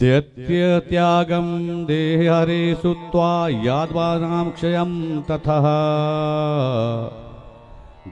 दैत्य त्यागम देहरे सुत्वा यादवानां क्षयं ततः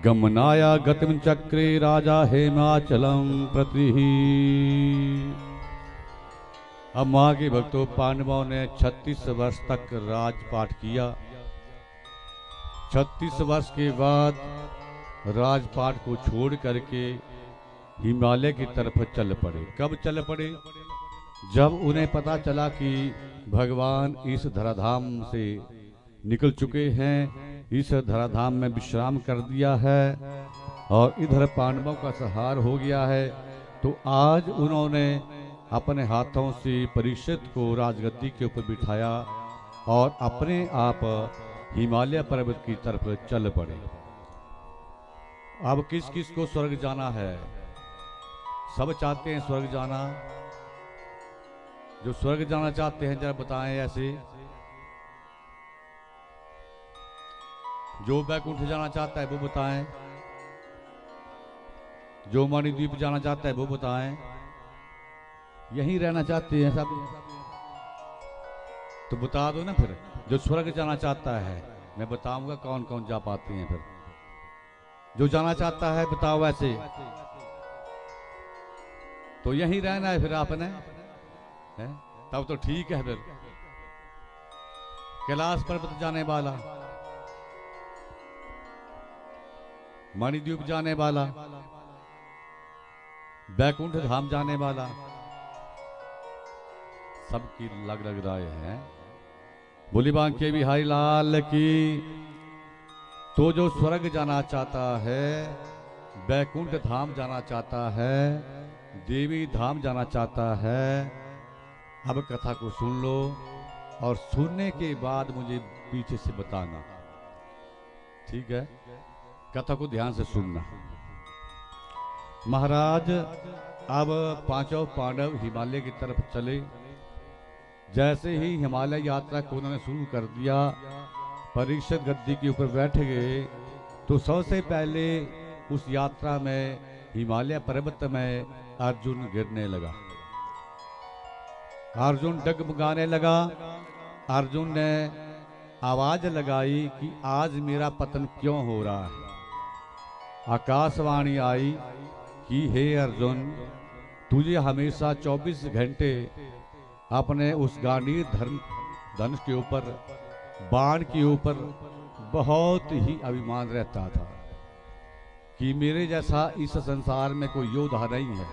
गमनाया गतिम चक्रे राजा हेमाचलम प्रति। अब मां के भक्तों, पांडवों ने 36 वर्ष तक राजपाट किया। 36 वर्ष के बाद राजपाट को छोड़ करके हिमालय की तरफ चल पड़े। कब चल पड़े? जब उन्हें पता चला कि भगवान इस धराधाम से निकल चुके हैं, इस धराधाम में विश्राम कर दिया है और इधर पांडवों का संहार हो गया है, तो आज उन्होंने अपने हाथों से परीक्षित को राजगद्दी के ऊपर बिठाया और अपने आप हिमालय पर्वत की तरफ चल पड़े। अब किस किस को स्वर्ग जाना है? सब चाहते हैं स्वर्ग जाना। जो स्वर्ग जाना चाहते हैं जरा बताएं ऐसे। जो बैकुंठ जाना चाहता है वो बताएं। जो मणिद्वीप जाना चाहता है वो बताएं। यहीं रहना चाहते हैं सब? तो बता दो ना फिर। जो स्वर्ग जाना चाहता है, मैं बताऊंगा कौन कौन जा पाते हैं। फिर जो जाना चाहता है बताओ ऐसे। तो यहीं रहना है फिर आपने है? तब तो ठीक है। फिर कैलाश पर्वत जाने वाला, मणिद्वीप जाने वाला, बैकुंठ धाम जाने वाला, सबकी लग लग राय है। बोली बांके बिहारी लाल की। तो जो स्वर्ग जाना चाहता है, बैकुंठ धाम जाना चाहता है, देवी धाम जाना चाहता है, अब कथा को सुन लो और सुनने के बाद मुझे पीछे से बताना, ठीक है? कथा को ध्यान से सुनना। महाराज अब पांचों पांडव हिमालय की तरफ चले। जैसे ही हिमालय यात्रा को उन्होंने शुरू कर दिया, परीक्षित गद्दी के ऊपर बैठ गए, तो सबसे पहले उस यात्रा में हिमालय पर्वत में अर्जुन गिरने लगा। अर्जुन डगमगाने लगा। अर्जुन ने आवाज लगाई कि आज मेरा पतन क्यों हो रहा है। आकाशवाणी आई कि हे अर्जुन, तुझे हमेशा 24 घंटे अपने उस गांडीव धनुष के ऊपर, बाण के ऊपर बहुत ही अभिमान रहता था कि मेरे जैसा इस संसार में कोई योद्धा नहीं है,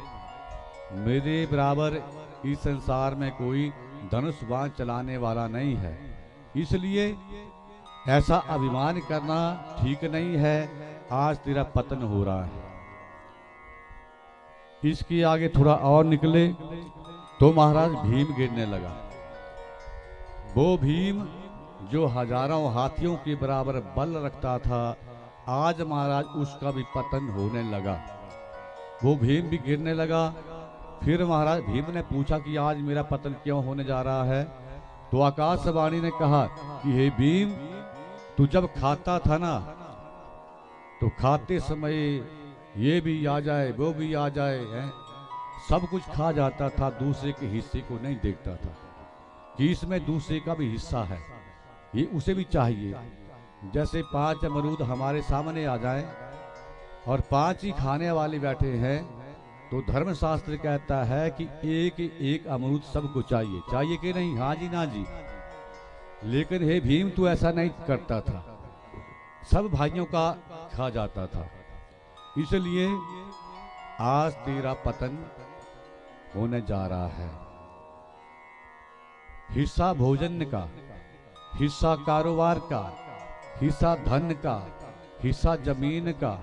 मेरे बराबर इस संसार में कोई धनुष बाण चलाने वाला नहीं है, इसलिए ऐसा अभिमान करना ठीक नहीं है। आज तेरा पतन हो रहा है। इसके आगे थोड़ा और निकले तो महाराज भीम गिरने लगा। वो भीम जो हजारों हाथियों के बराबर बल रखता था, आज महाराज उसका भी पतन होने लगा। वो भीम भी गिरने लगा। फिर महाराज भीम ने पूछा कि आज मेरा पतन क्यों होने जा रहा है। तो आकाशवाणी ने कहा कि हे भीम, तू जब खाता था ना, तो खाते समय ये भी आ जाए वो भी आ जाए है, सब कुछ खा जाता था, दूसरे के हिस्से को नहीं देखता था कि इसमें दूसरे का भी हिस्सा है, ये उसे भी चाहिए। जैसे 5 अमरूद हमारे सामने आ जाए और 5 ही खाने वाले बैठे हैं, तो धर्मशास्त्र कहता है कि एक एक अमरूद सबको चाहिए। चाहिए कि नहीं? हाँ जी ना जी। लेकिन हे भीम, तू ऐसा नहीं करता था, सब भाइयों का खा जाता था। इसलिए आज तेरा पतन होने जा रहा है। हिस्सा भोजन का, हिस्सा कारोबार का, हिस्सा धन का, हिस्सा जमीन का,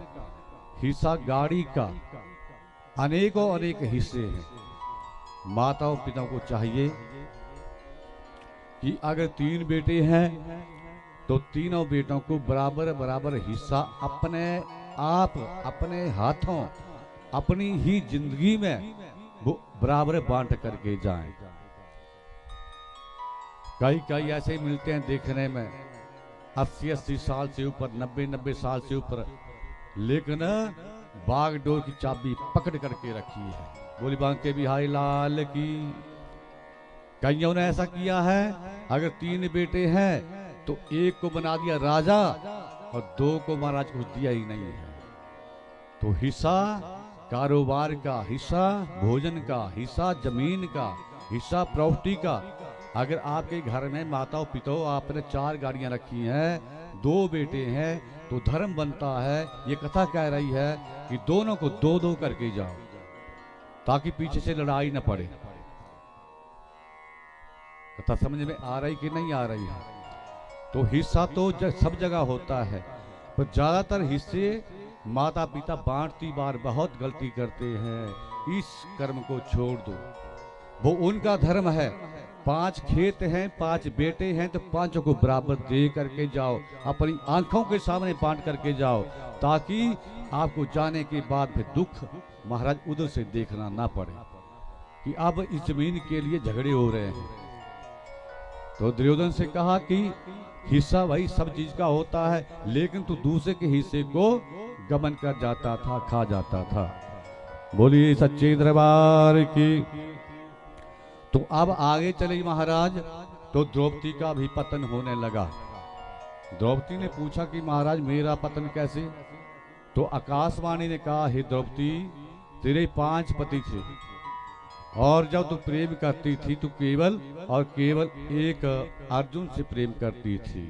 हिस्सा गाड़ी का, अनेकों अनेक हिस्से हैं। माताओं पिताओं को चाहिए कि अगर 3 बेटे हैं तो तीनों बेटों को बराबर बराबर हिस्सा अपने आप, अपने हाथों, अपनी ही जिंदगी में वो बराबर बांट करके जाएं। कई कई ऐसे मिलते हैं देखने में 80-80 साल से ऊपर, 90-90 साल से ऊपर, लेकिन बागडोर की चाबी पकड़ करके रखी है। बोली बांके बिहारी लाल की। कईयों ने ऐसा किया है, अगर 3 बेटे हैं तो एक को बना दिया राजा और 2 को महाराज कुछ दिया ही नहीं है। तो हिस्सा कारोबार का, हिस्सा भोजन का, हिस्सा जमीन का, हिस्सा प्रॉपर्टी का। अगर आपके घर में माताओं पिताओं आपने 4 गाड़ियां रखी हैं, 2 बेटे हैं, तो धर्म बनता है, ये कथा कह रही है कि दोनों को 2-2 करके जाओ, ताकि पीछे से लड़ाई न पड़े। कथा समझ में आ रही कि नहीं आ रही है? तो हिस्सा तो सब जगह होता है, पर ज्यादातर हिस्से माता पिता बांटती बार बहुत गलती करते हैं। इस कर्म को छोड़ दो, वो उनका धर्म है। 5 खेत हैं, 5 बेटे हैं, तो 5 को बराबर दे करके जाओ, अपनी आंखों के सामने बांट करके जाओ, ताकि आपको जाने के बाद फिर दुख महाराज उधर से देखना ना पड़े कि अब इस जमीन के लिए झगड़े हो रहे हैं। तो दुर्योधन से कहा कि हिस्सा भाई सब चीज का होता है, लेकिन तू दूसरे के हिस्से को गमन कर जाता था, खा जाता था। बोलिए सच्चे दरबार की। तो अब आगे चले महाराज, तो द्रौपदी का भी पतन होने लगा। द्रौपदी ने पूछा कि महाराज मेरा पतन कैसे? तो आकाशवाणी ने कहा, हे द्रौपदी, तेरे 5 पति थे, और जब तू प्रेम करती थी तो केवल और केवल एक अर्जुन से प्रेम करती थी।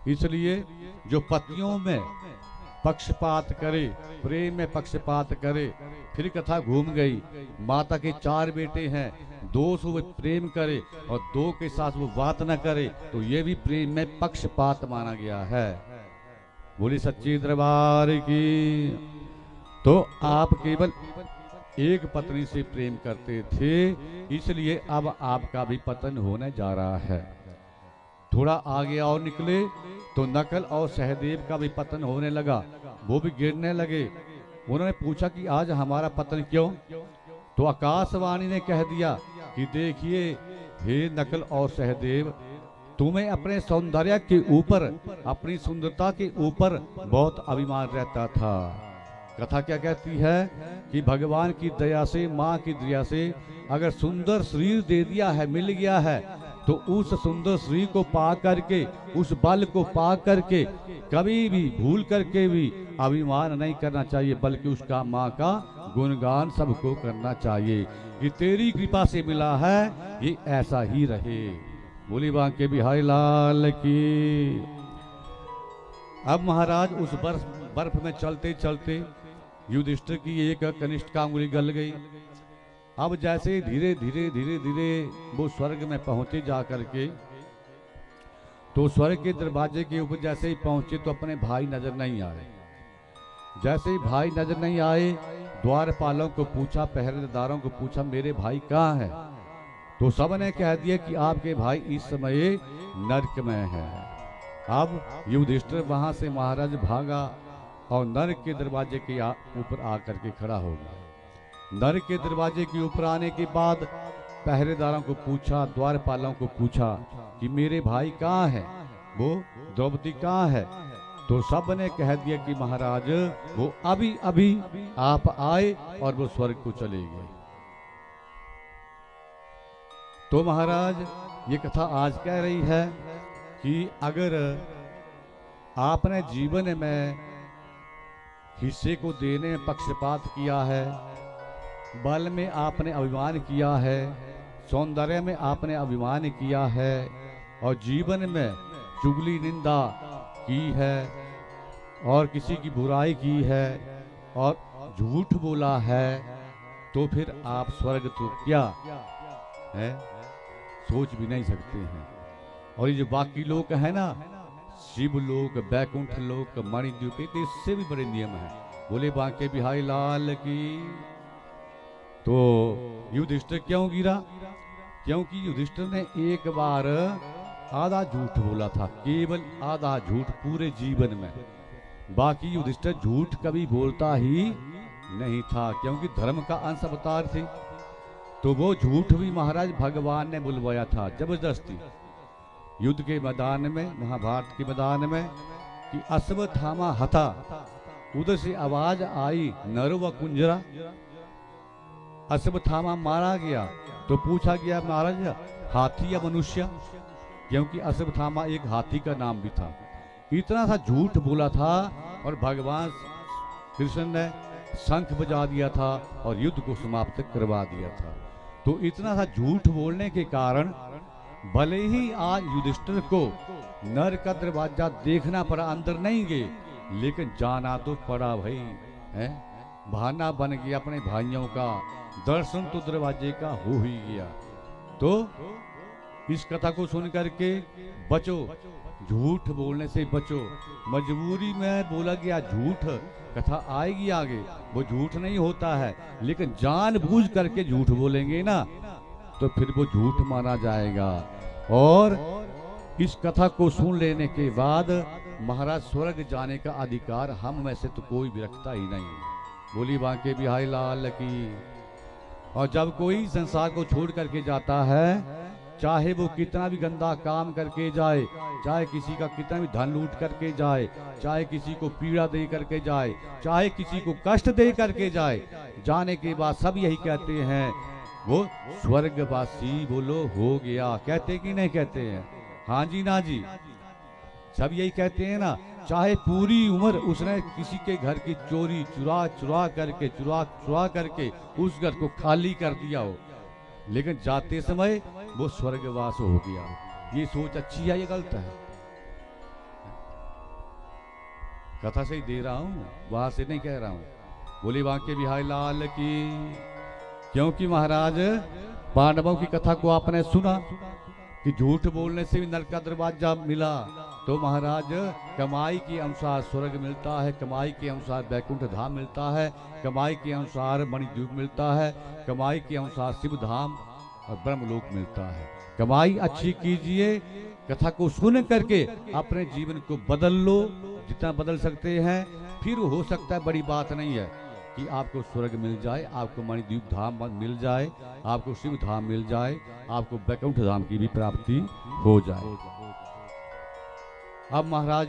इसलिए जो पतियों में पक्षपात करे, प्रेम में पक्षपात करे, फिर कथा घूम गई। माता के 4 बेटे हैं, 2 से वो प्रेम करे और 2 के साथ वो बात न करे, तो ये भी प्रेम में पक्षपात माना गया है। बोली सच्ची दरबार की। तो आप केवल एक पत्नी से प्रेम करते थे, इसलिए अब आपका भी पतन होने जा रहा है। थोड़ा आगे और निकले तो नकल और सहदेव का भी पतन होने लगा, वो भी गिरने लगे। उन्होंने पूछा कि आज हमारा पतन क्यों? तो आकाशवाणी ने कह दिया कि देखिए हे नकल और सहदेव, तुम्हें अपने सौंदर्य के ऊपर, अपनी सुंदरता के ऊपर बहुत अभिमान रहता था। कथा क्या कहती है कि भगवान की दया से, माँ की दया से अगर सुंदर शरीर दे दिया है, मिल गया है, तो उस सुंदर शरीर को पा करके, उस बल को पा करके कभी भी भूल करके भी अभिमान नहीं करना चाहिए, बल्कि उसका माँ का गुणगान सबको करना चाहिए कि तेरी कृपा से मिला है, ये ऐसा ही रहे। बोली बांके बिहारी लाल की। अब महाराज उस बर्फ में चलते चलते युधिष्ठिर की एक कनिष्ठ का अंगुली गल गई। अब जैसे धीरे धीरे धीरे धीरे वो स्वर्ग में पहुंचे जा करके, तो स्वर्ग के दरवाजे के ऊपर जैसे ही पहुंचे तो अपने भाई नजर नहीं आए। जैसे ही भाई नजर नहीं आए, द्वारपालों को पूछा, पहरेदारों को पूछा, मेरे भाई कहाँ है? तो सब ने कह दिया कि आपके भाई इस समय नरक में है। अब युधिष्ठिर वहां से महाराज भागा और नरक के दरवाजे के ऊपर आकर के खड़ा हो गया। नरक के दरवाजे के ऊपर आने के बाद पहरेदारों को पूछा, द्वारपालों को पूछा कि मेरे भाई कहाँ है, वो द्रौपदी कहाँ है? तो सब ने कह दिया कि महाराज वो अभी अभी आप आए और वो स्वर्ग को चले गए। तो महाराज ये कथा आज कह रही है कि अगर आपने जीवन में हिस्से को देने में पक्षपात किया है, बल में आपने अभिमान किया है, सौंदर्य में आपने अभिमान किया है, और जीवन में चुगली निंदा की है और किसी की बुराई की है और झूठ बोला है, तो फिर आप स्वर्ग तो क्या है सोच भी नहीं सकते हैं। और ये जो बाकी लोग है ना, शिव लोक, बैकुंठ लोक, मणिद्वीप, तो इससे भी बड़े नियम हैं। बोले बांके बिहारी लाल की। तो युधिष्ठिर क्यों गिरा? क्योंकि युधिष्ठिर ने एक बार आधा झूठ बोला था, केवल आधा झूठ पूरे जीवन में। बाकी युधिष्ठिर झूठ कभी बोलता ही नहीं था, क्योंकि धर्म का अंश अवतार थे। तो वो झूठ भी महाराज भगवान ने बुलवाया था जबरदस्ती युद्ध के मैदान में, महाभारत के मैदान में, कि अश्वत्थामा हता। उधर से आवाज आई नर व कुंजरा। अश्वत्थामा मारा गया तो पूछा गया महाराज हाथी या मनुष्य, क्योंकि अश्वत्थामा एक हाथी का नाम भी था। इतना सा झूठ बोला था और भगवान कृष्ण ने शंख बजा दिया था और युद्ध को समाप्त करवा दिया था। तो इतना सा झूठ बोलने के कारण भले ही आज युधिष्ठिर को नर का दरवाजा देखना पड़ा, अंदर नहीं गए, लेकिन जाना तो पड़ा भाई, है बहाना बन गया अपने भाइयों का, दर्शन तो दरवाजे का हो ही गया। तो इस कथा को सुन करके बचो, झूठ बोलने से बचो। मजबूरी में बोला गया झूठ, कथा आएगी आगे, वो झूठ नहीं होता है, लेकिन जानबूझ करके झूठ बोलेंगे ना तो फिर वो झूठ माना जाएगा। और इस कथा को सुन लेने के बाद महाराज स्वर्ग जाने का अधिकार हम में से तो कोई भी रखता ही नहीं। बोली बांके बिहारी लाल की। और जब कोई संसार को छोड़ करके जाता है, चाहे वो कितना भी गंदा काम करके जाए, चाहे किसी का कितना भी धन लूट करके जाए, चाहे किसी को पीड़ा दे करके जाए, चाहे किसी को कष्ट दे करके जाए, जाने के बाद सब यही कहते हैं वो स्वर्गवासी बोलो हो गया। कहते कि नहीं कहते हैं? हाँ जी ना जी, सब यही कहते हैं ना। चाहे पूरी उम्र उसने किसी के घर की चोरी चुरा करके उस घर को खाली कर दिया हो, लेकिन जाते समय वो स्वर्गवास हो गया। ये सोच अच्छी है या गलत है? कथा से ही दे रहा हूं, वहां से नहीं कह रहा हूं। बोली बांके बिहारी लाल की। क्योंकि महाराज पांडवों की कथा को आपने सुना कि झूठ बोलने से भी नरक का दरवाजा मिला, तो महाराज कमाई के अनुसार स्वर्ग मिलता है, कमाई के अनुसार बैकुंठ धाम मिलता है, कमाई के अनुसार मणिद्वीप मिलता है, कमाई के अनुसार शिव धाम और ब्रह्मलोक मिलता है। कमाई अच्छी कीजिए, कथा को सुन करके अपने जीवन को बदल लो, जितना बदल सकते हैं। फिर हो सकता है, बड़ी बात नहीं है कि आपको स्वर्ग मिल जाए, आपको मणिद्वीप धाम मिल जाए, आपको शिव धाम मिल जाए, आपको बैकुंठ धाम की भी प्राप्ति हो जाए। अब महाराज